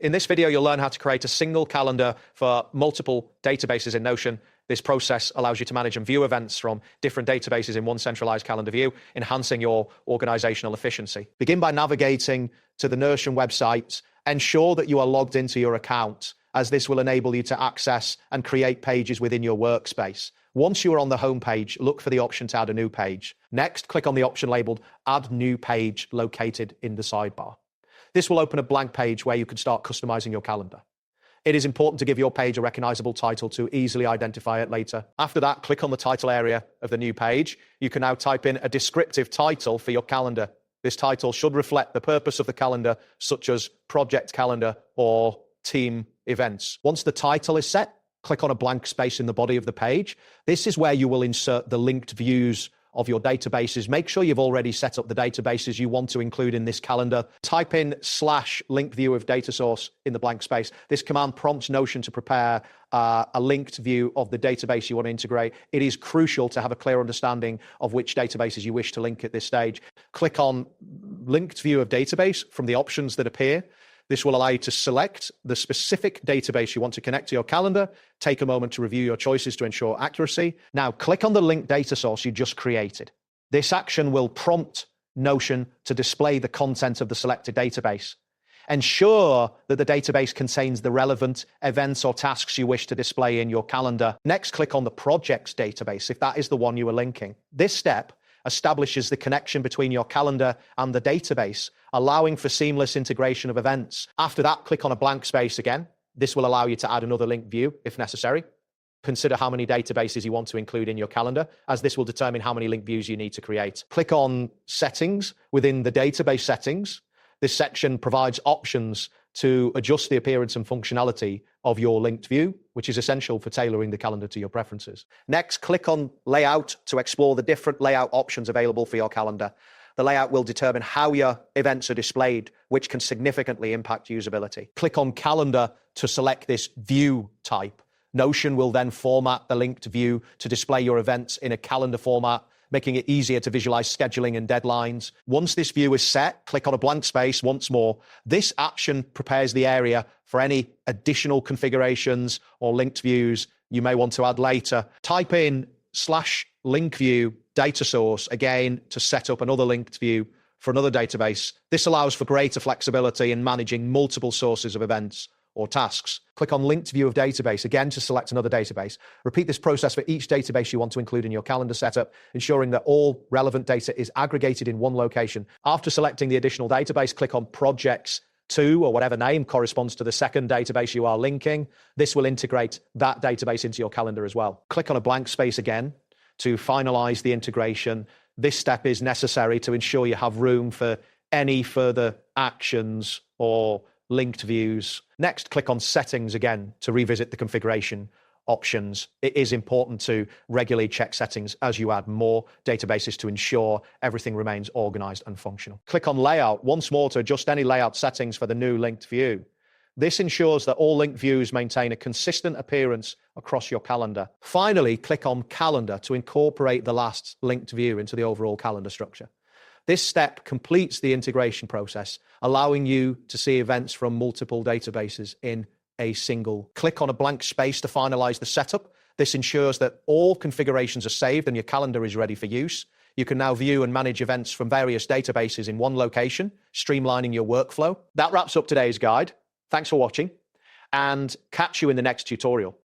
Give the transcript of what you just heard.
In this video, you'll learn how to create a single calendar for multiple databases in Notion. This process allows you to manage and view events from different databases in one centralized calendar view, enhancing your organizational efficiency. Begin by navigating to the Notion website. Ensure that you are logged into your account, as this will enable you to access and create pages within your workspace. Once you are on the home page, look for the option to add a new page. Next, click on the option labeled Add New Page located in the sidebar. This will open a blank page where you can start customizing your calendar. It is important to give your page a recognizable title to easily identify it later. After that, click on the title area of the new page. You can now type in a descriptive title for your calendar. This title should reflect the purpose of the calendar, such as project calendar or team events. Once the title is set, click on a blank space in the body of the page. This is where you will insert the linked views of your databases. Make sure you've already set up the databases you want to include in this calendar. Type in /link view of data source in the blank space. This command prompts Notion to prepare a linked view of the database you want to integrate. It is crucial to have a clear understanding of which databases you wish to link at this stage. Click on linked view of database from the options that appear. This will allow you to select the specific database you want to connect to your calendar. Take a moment to review your choices to ensure accuracy. Now, click on the linked data source you just created. This action will prompt Notion to display the content of the selected database. Ensure that the database contains the relevant events or tasks you wish to display in your calendar. Next, click on the projects database if that is the one you are linking. This step establishes the connection between your calendar and the database, allowing for seamless integration of events. After that, click on a blank space again. This will allow you to add another linked view if necessary. Consider how many databases you want to include in your calendar, as this will determine how many linked views you need to create. Click on Settings within the database settings. This section provides options to adjust the appearance and functionality of your linked view, which is essential for tailoring the calendar to your preferences. Next, click on Layout to explore the different layout options available for your calendar. The layout will determine how your events are displayed, which can significantly impact usability. Click on Calendar to select this view type. Notion will then format the linked view to display your events in a calendar format, making it easier to visualize scheduling and deadlines. Once this view is set, click on a blank space once more. This action prepares the area for any additional configurations or linked views you may want to add later. Type in /link view data source again to set up another linked view for another database. This allows for greater flexibility in managing multiple sources of events or tasks. Click on linked view of database again to select another database. Repeat this process for each database you want to include in your calendar setup, ensuring that all relevant data is aggregated in one location. After selecting the additional database, click on Projects 2 or whatever name corresponds to the second database you are linking. This will integrate that database into your calendar as well. Click on a blank space again to finalize the integration. This step is necessary to ensure you have room for any further actions or linked views. Next, click on Settings again to revisit the configuration options. It is important to regularly check settings as you add more databases to ensure everything remains organized and functional. Click on Layout once more to adjust any layout settings for the new linked view. This ensures that all linked views maintain a consistent appearance across your calendar. Finally, click on Calendar to incorporate the last linked view into the overall calendar structure. This step completes the integration process, allowing you to see events from multiple databases in a single. Click on a blank space to finalize the setup. This ensures that all configurations are saved and your calendar is ready for use. You can now view and manage events from various databases in one location, streamlining your workflow. That wraps up today's guide. Thanks for watching, and catch you in the next tutorial.